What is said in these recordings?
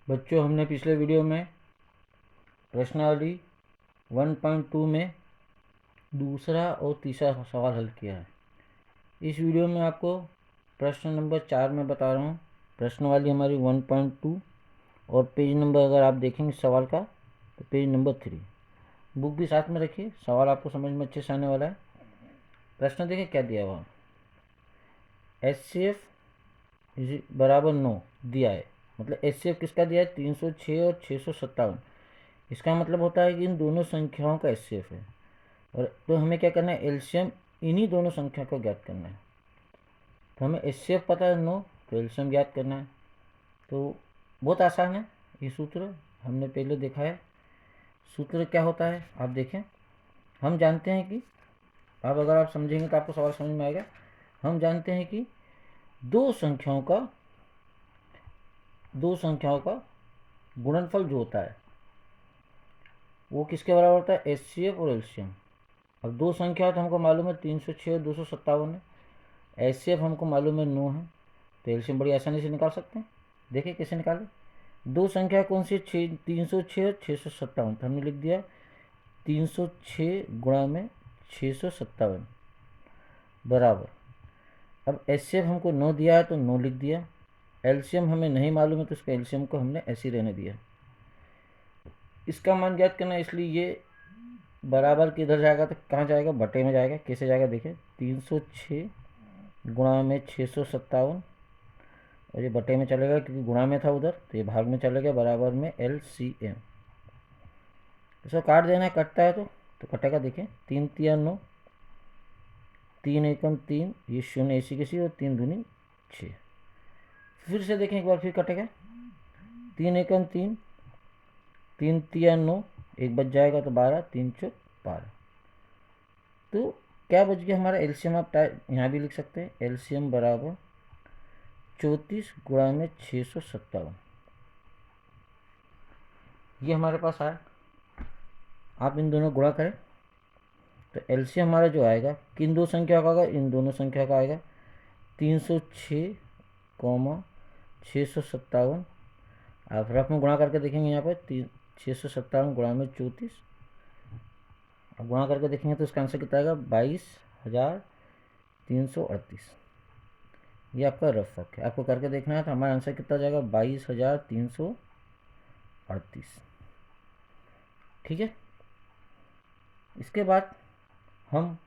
बच्चों, हमने पिछले वीडियो में प्रश्नावली 1.2 में दूसरा और तीसरा सवाल हल किया है। इस वीडियो में आपको प्रश्न नंबर 4 में बता रहा हूँ। प्रश्नावली हमारी 1.2 और पेज नंबर अगर आप देखेंगे सवाल का तो पेज नंबर 3। बुक भी साथ में रखिए, सवाल आपको समझ में अच्छे से आने वाला है। प्रश्न देखिए क्या दिया हुआ, HCF बराबर 9 दिया है। मतलब HCF किसका दिया है, 306 और 657। इसका मतलब होता है कि इन दोनों संख्याओं का HCF है। और तो हमें क्या करना है, एलसीएम इन्हीं दोनों संख्या को ज्ञात करना है। तो हमें HCF पता है 9, तो एलसीएम ज्ञात करना है। तो बहुत आसान है ये सूत्र, हमने पहले देखा है। सूत्र क्या होता है आप देखें। हम जानते हैं कि अब अगर आप समझेंगे तो आपको सवाल समझ में आएगा। हम जानते हैं कि दो संख्याओं का गुणनफल जो होता है वो किसके बराबर होता है, HCF और एलसीएम। अब दो संख्या तो हमको मालूम है 306 और 257 है। HCF हमको मालूम है 9 है, तो एलसीएम बड़ी आसानी से निकाल सकते हैं। देखिए कैसे निकालें। दो संख्या कौन सी, 306 और 657। तो हमने लिख दिया 306 गुणा में 657 बराबर। अब HCF हमको 9 दिया है तो 9 लिख दिया। एलसीएम हमें नहीं मालूम है तो इसका एलसीएम को हमने ऐसे ही रहने दिया। इसका मान ज्ञात करना, इसलिए ये बराबर किधर जाएगा तो कहाँ जाएगा, बटे में जाएगा। कैसे जाएगा देखिए, 306 गुणा में 657 और ये बटे में चलेगा क्योंकि गुणा में था उधर, तो ये भाग में चलेगा बराबर में LCM। इसको काट देना, कटता है तो कटेगा। देखिए 3 तिया 9, 3 एकम 3, ये शून्य इसी किसी और 3 दूनी 6। फिर से देखें एक बार, फिर कटेगा 3 एकम 3, 3 तिया 9, एक बच जाएगा तो 12, 3 चौक 12। तो क्या बच गया हमारा एलसीएम, आप यहाँ भी लिख सकते हैं। एलसीएम बराबर 34 गुणा में 657, ये हमारे पास आया। आप इन दोनों गुणा करें तो एलसीएम हमारा जो आएगा किन दो संख्या का आएगा, इन दोनों संख्या का आएगा। 306 कॉमा 657, आप रफ में गुणा करके देखेंगे यहाँ पर 657 गुणा में 34, अब गुणा करके देखेंगे तो इसका आंसर कितना आएगा, 22,338। ये आपका रफ वर्क है, आपको करके देखना है। तो हमारा आंसर कितना जाएगा, 22,338। ठीक है। इसके बाद हम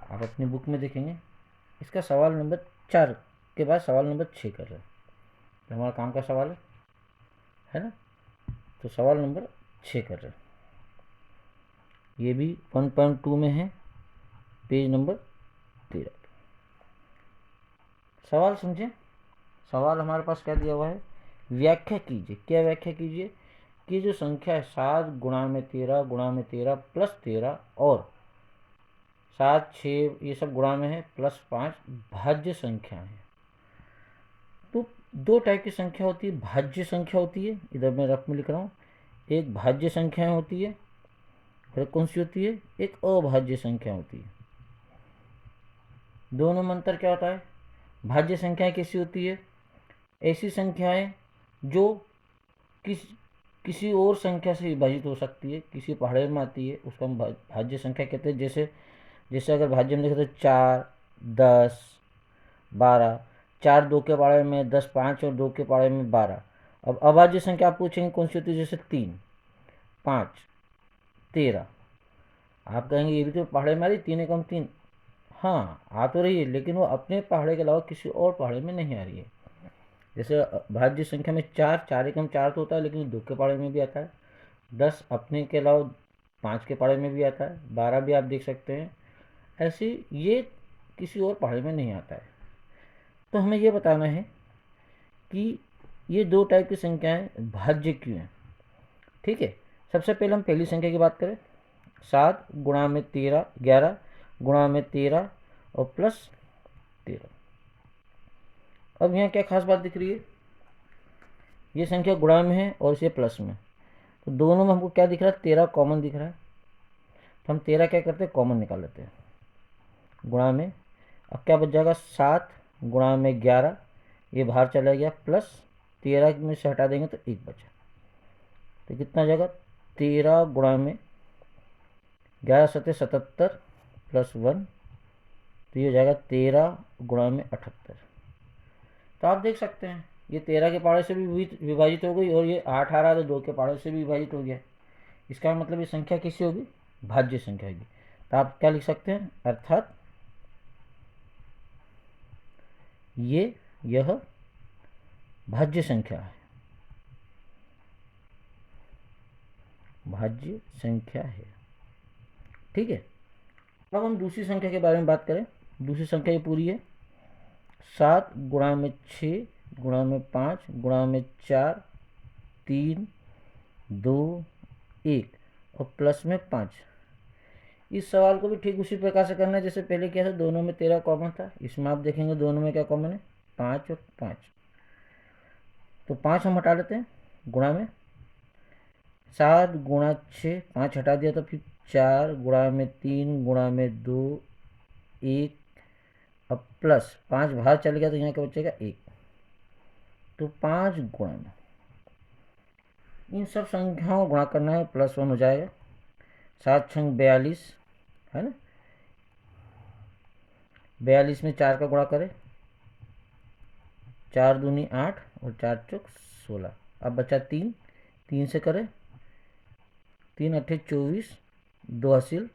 आप अपनी बुक में देखेंगे, इसका सवाल नंबर 4 के बाद सवाल नंबर 6 कर रहे हैं। तो हमारा काम का सवाल है ना। तो सवाल नंबर 6 कर रहे हैं, ये भी 1.2 में है, पेज नंबर 13। सवाल समझें। सवाल हमारे पास क्या दिया हुआ है, व्याख्या कीजिए। क्या व्याख्या कीजिए कि जो संख्या है 7 गुणा में 13 गुणा में 13 प्लस 13 और 7 6 ये सब गुणा में है प्लस 5 भाज्य संख्या है। तो दो टाइप की संख्या होती है, भाज्य संख्या होती है, इधर मैं रफ में लिख रहा हूँ। एक भाज्य संख्या होती है, फिर कौन सी होती है, एक अभाज्य संख्या होती है। दोनों में अंतर क्या होता है, भाज्य संख्याएं कैसी होती है, ऐसी संख्याएं जो किसी और संख्या से विभाजित हो सकती है, किसी पहाड़े में आती है, उसको हम भाज्य संख्या कहते हैं। जैसे अगर भाज्य में देखें तो 4 10 12, 4 2 के पाड़े में 10, 5 और 2 के पाड़े में 12। अब अभाज्य संख्या आप पूछेंगे कौन सी होती है, जैसे 3 5 13। आप कहेंगे ये भी तो पहाड़े में आ रही, 3 एकम 3। हाँ आ तो रही है, लेकिन वो अपने पहाड़े के अलावा किसी और पहाड़े में नहीं आ रही है। जैसे भाज्य संख्या में 4 एकम 4 तो होता है, लेकिन 2 के पाड़े में भी आता है। 10 अपने के अलावा 5 के पाड़े में भी आता है। 12 भी आप देख सकते हैं। ऐसे ये किसी और पहाड़े में नहीं आता है। तो हमें ये बताना है कि ये दो टाइप की संख्याएं भाज्य क्यों हैं। ठीक है। सबसे पहले हम पहली संख्या की बात करें, 7 गुणा में 13 11 गुणा में 13 और प्लस 13। अब यहाँ क्या खास बात दिख रही है, ये संख्या गुणा में है और इसे प्लस में, तो दोनों में हमको क्या दिख रहा है, 13 कॉमन दिख रहा है। तो हम 13 क्या करते हैं, कॉमन निकाल लेते हैं गुणा में। अब क्या बच जाएगा, 7 गुणा में 11, ये बाहर चला गया, प्लस 13 में से हटा देंगे तो 1 बचा, तो कितना हो जाएगा 13 गुणा में 11 सत्ते 77 प्लस 1, तो ये हो जाएगा 13 गुणा में 78। तो आप देख सकते हैं ये 13 के पाड़े से भी विभाजित हो गई और ये 8 आ रहा है तो 2 के पाड़े से भी विभाजित हो गया। इसका मतलब ये संख्या किससे होगी, भाज्य संख्या होगी। तो आप क्या लिख सकते हैं, अर्थात यह भाज्य संख्या है, भाज्य संख्या है। ठीक है, अब हम दूसरी संख्या के बारे में बात करें। दूसरी संख्या ये पूरी है 7 गुणा में 6 गुणा में 5 गुणा में 4 3 2 1 और प्लस में 5। इस सवाल को भी ठीक उसी प्रकार से करना है जैसे पहले किया था। दोनों में 13 कॉमन था, इसमें आप देखेंगे दोनों में क्या कॉमन है, 5 और 5। तो 5 हम हटा लेते हैं, गुणा में 7 गुणा 6, 5 हटा दिया तो फिर 4 गुणा में 3 गुणा में 2 1, अब प्लस 5 बाहर चल गया तो यहाँ क्या बचेगा 1। तो 5 गुणा में इन सब संख्याओं को गुणा करना है, प्लस 1 हो जाएगा। 7 छंग 42 है ना, 42 में 4 का गुणा करें, 4 दूनी 8 और 4 चौक 16। अब बचा 3, 3 से करें, 3 अट्ठे 24, 2 हासिल,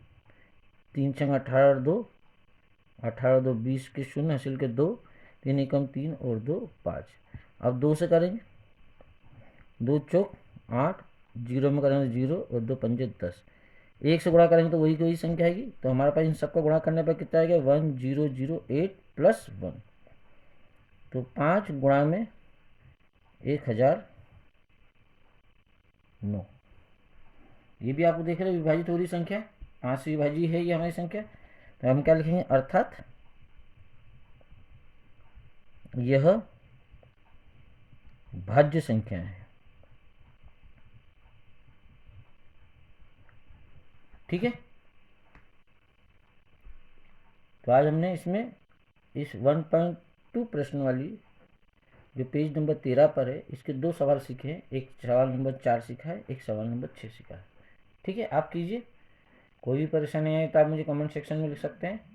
3 छंग 18 और 2, 18 2 20 के 0 हासिल के 2, 3 एकम 3 और 2 5। अब 2 से करेंगे, 2 चौक 8, 0 में करेंगे 0 और 2 पंजे 10। 1 से गुणा करेंगे तो वही की वही संख्या आएगी। तो हमारे पास इन सबका गुणा करने पर कितना आएगा 1008 प्लस 1। तो 5 गुणा में 1009। ये भी आपको देख रहे विभाजित हो रही संख्या, 5 से विभाजित है ये हमारी संख्या। तो हम क्या लिखेंगे, अर्थात यह भाज्य संख्या है। ठीक है, तो आज हमने इसमें इस 1.2 प्रश्न वाली जो पेज नंबर 13 पर है इसके 2 सवाल सीखे हैं। एक सवाल नंबर 4 सीखा है, एक सवाल नंबर 6 सीखा है। ठीक है, आप कीजिए। कोई भी परेशानी आए तो आप मुझे कमेंट सेक्शन में लिख सकते हैं।